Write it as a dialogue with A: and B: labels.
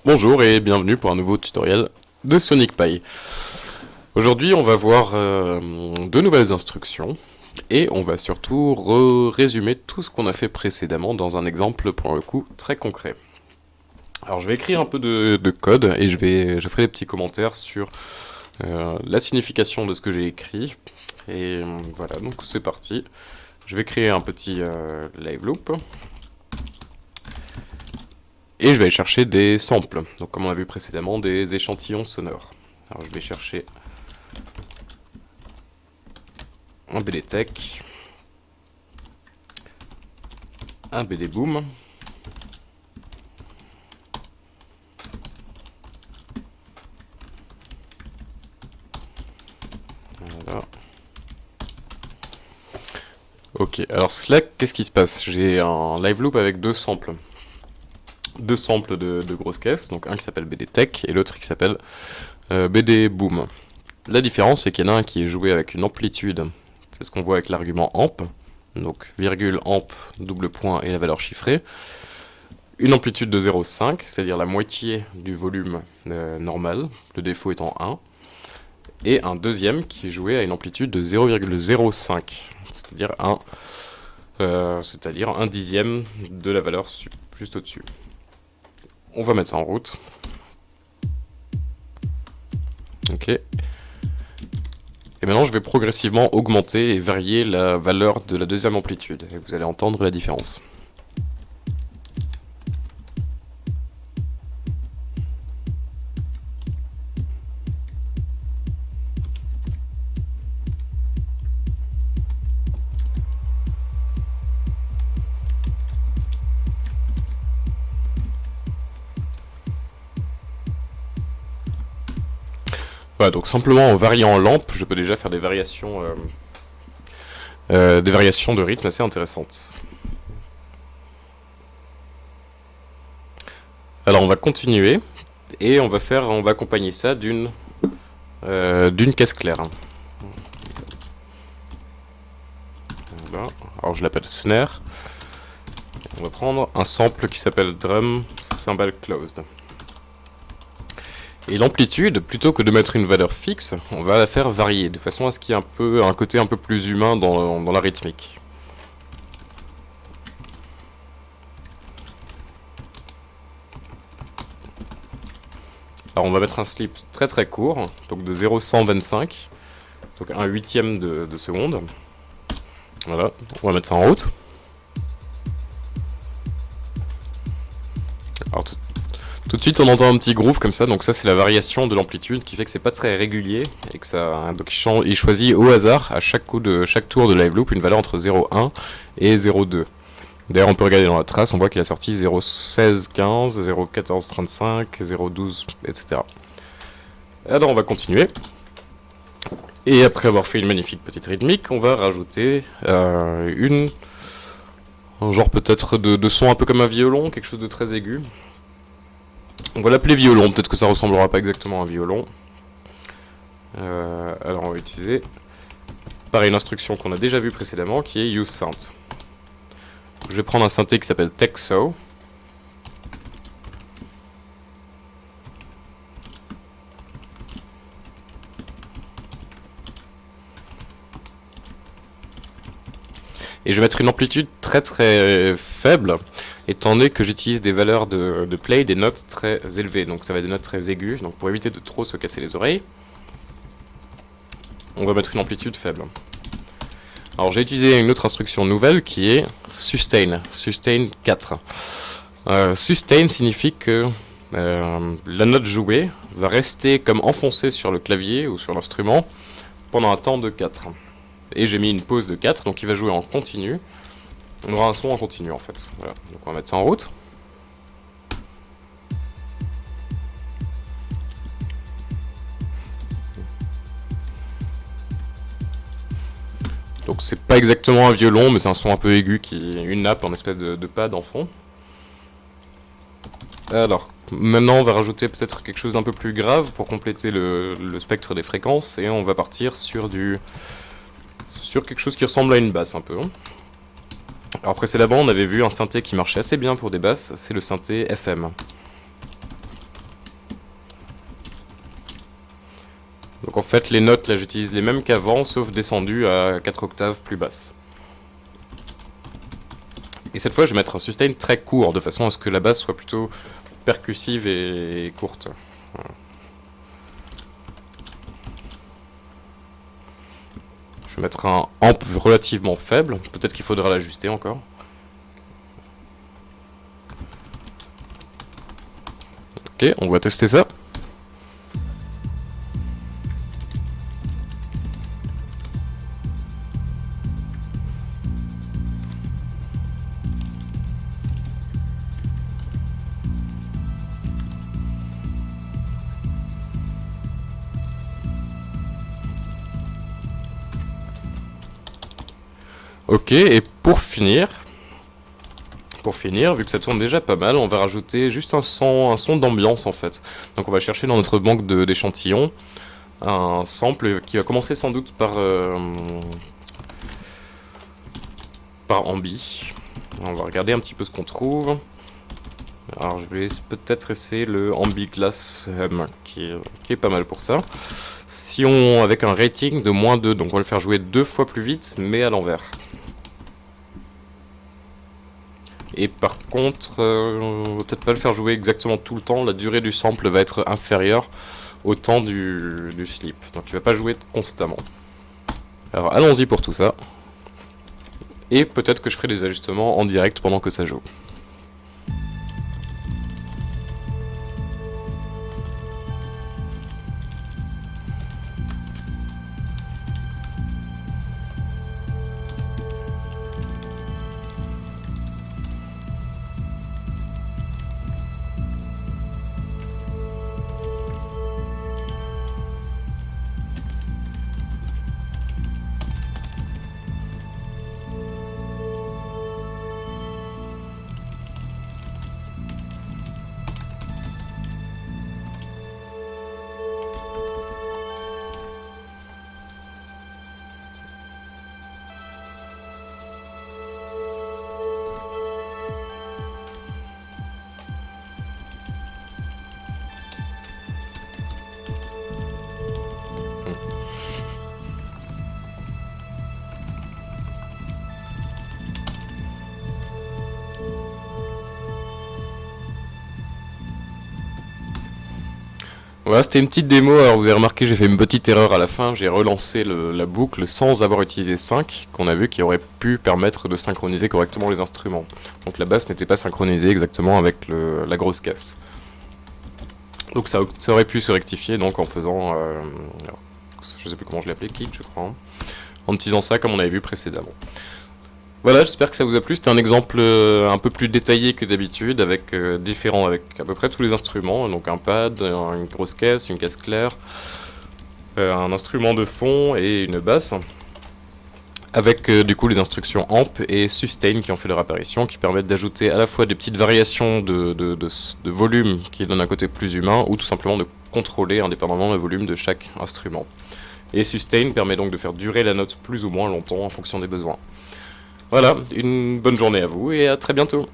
A: Bonjour et bienvenue pour un nouveau tutoriel de SonicPy. Aujourd'hui on va voir deux nouvelles instructions et on va surtout résumer tout ce qu'on a fait précédemment dans un exemple pour le coup très concret. Alors je vais écrire un peu de code et je ferai des petits commentaires sur la signification de ce que j'ai écrit. Et voilà, donc c'est parti. Je vais créer un petit live loop. Et je vais aller chercher des samples, donc comme on a vu précédemment, des échantillons sonores. Alors je vais chercher un BD Tech, un BD Boom, voilà. Ok, alors là, qu'est-ce qui se passe? J'ai un live loop avec deux samples. Deux samples de grosses caisses, donc un qui s'appelle BD Tech et l'autre qui s'appelle BD Boom. La différence, c'est qu'il y en a un qui est joué avec une amplitude, c'est ce qu'on voit avec l'argument amp, donc virgule amp, double point et la valeur chiffrée. Une amplitude de 0,5, c'est-à-dire la moitié du volume normal, le défaut étant 1. Et un deuxième qui est joué à une amplitude de 0,05, c'est-à-dire un dixième de la valeur juste au-dessus. On va mettre ça en route. Ok. Et maintenant, je vais progressivement augmenter et varier la valeur de la deuxième amplitude. Et vous allez entendre la différence. Voilà, donc simplement en variant l'amp, je peux déjà faire des variations de rythme assez intéressantes. Alors on va continuer et on va accompagner ça d'une caisse claire. Voilà. Alors je l'appelle snare. On va prendre un sample qui s'appelle drum cymbal closed. Et l'amplitude, plutôt que de mettre une valeur fixe, on va la faire varier, de façon à ce qu'il y ait un côté un peu plus humain dans la rythmique. Alors on va mettre un slip très très court, donc de 0,125, donc un huitième de seconde. Voilà, on va mettre ça en route. Alors tout de suite on entend un petit groove comme ça, donc ça c'est la variation de l'amplitude qui fait que c'est pas très régulier et que ça, donc il choisit au hasard à chaque tour de live loop une valeur entre 0,1 et 0,2. D'ailleurs on peut regarder dans la trace, on voit qu'il a sorti 0,1615, 0,1435, 0,12, etc. Alors on va continuer. Et après avoir fait une magnifique petite rythmique, on va rajouter un genre peut-être de son un peu comme un violon, quelque chose de très aigu. On va l'appeler violon, peut-être que ça ressemblera pas exactement à un violon. Alors on va utiliser pareil une instruction qu'on a déjà vue précédemment qui est useSynth. Je vais prendre un synthé qui s'appelle Texo. Et je vais mettre une amplitude très très faible, étant donné que j'utilise des valeurs de play, des notes très élevées. Donc ça va être des notes très aiguës, donc pour éviter de trop se casser les oreilles, on va mettre une amplitude faible. Alors j'ai utilisé une autre instruction nouvelle qui est sustain 4. Sustain signifie que la note jouée va rester comme enfoncée sur le clavier ou sur l'instrument pendant un temps de 4. Et j'ai mis une pause de 4, donc il va jouer en continu. On aura un son en continu en fait. Voilà. Donc on va mettre ça en route. Donc c'est pas exactement un violon, mais c'est un son un peu aigu qui est une nappe en espèce de pad en fond. Alors, maintenant on va rajouter peut-être quelque chose d'un peu plus grave pour compléter le spectre des fréquences, et on va partir sur quelque chose qui ressemble à une basse un peu. Alors précédemment on avait vu un synthé qui marchait assez bien pour des basses, c'est le synthé FM. Donc en fait, les notes, là, j'utilise les mêmes qu'avant, sauf descendues à 4 octaves plus basses. Et cette fois, je vais mettre un sustain très court, de façon à ce que la basse soit plutôt percussive et courte. Voilà. Je vais mettre un amp relativement faible, peut-être qu'il faudra l'ajuster encore. Ok, on va tester ça. Ok, et pour finir, vu que ça tourne déjà pas mal, on va rajouter juste un son d'ambiance en fait. Donc on va chercher dans notre banque d'échantillons un sample qui va commencer sans doute par Ambi. On va regarder un petit peu ce qu'on trouve. Alors je vais peut-être essayer le Ambi Glass qui est pas mal pour ça. Si on avec un rating de -2, donc on va le faire jouer 2 fois plus vite, mais à l'envers. Et par contre, on va peut-être pas le faire jouer exactement tout le temps, la durée du sample va être inférieure au temps du slip, donc il va pas jouer constamment. Alors allons-y pour tout ça. Et peut-être que je ferai des ajustements en direct pendant que ça joue. Voilà, c'était une petite démo. Alors vous avez remarqué, j'ai fait une petite erreur à la fin. J'ai relancé la boucle sans avoir utilisé 5, qu'on a vu qui aurait pu permettre de synchroniser correctement les instruments. Donc la basse n'était pas synchronisée exactement avec la grosse caisse. Donc ça aurait pu se rectifier donc en faisant, alors, je sais plus comment je l'ai appelé, kit je crois, hein, en utilisant ça comme on avait vu précédemment. Voilà, j'espère que ça vous a plu. C'était un exemple un peu plus détaillé que d'habitude, avec différents, avec à peu près tous les instruments. Donc un pad, une grosse caisse, une caisse claire, un instrument de fond et une basse. Avec du coup les instructions amp et sustain qui ont fait leur apparition, qui permettent d'ajouter à la fois des petites variations de volume qui donnent un côté plus humain, ou tout simplement de contrôler indépendamment le volume de chaque instrument. Et sustain permet donc de faire durer la note plus ou moins longtemps en fonction des besoins. Voilà, une bonne journée à vous et à très bientôt.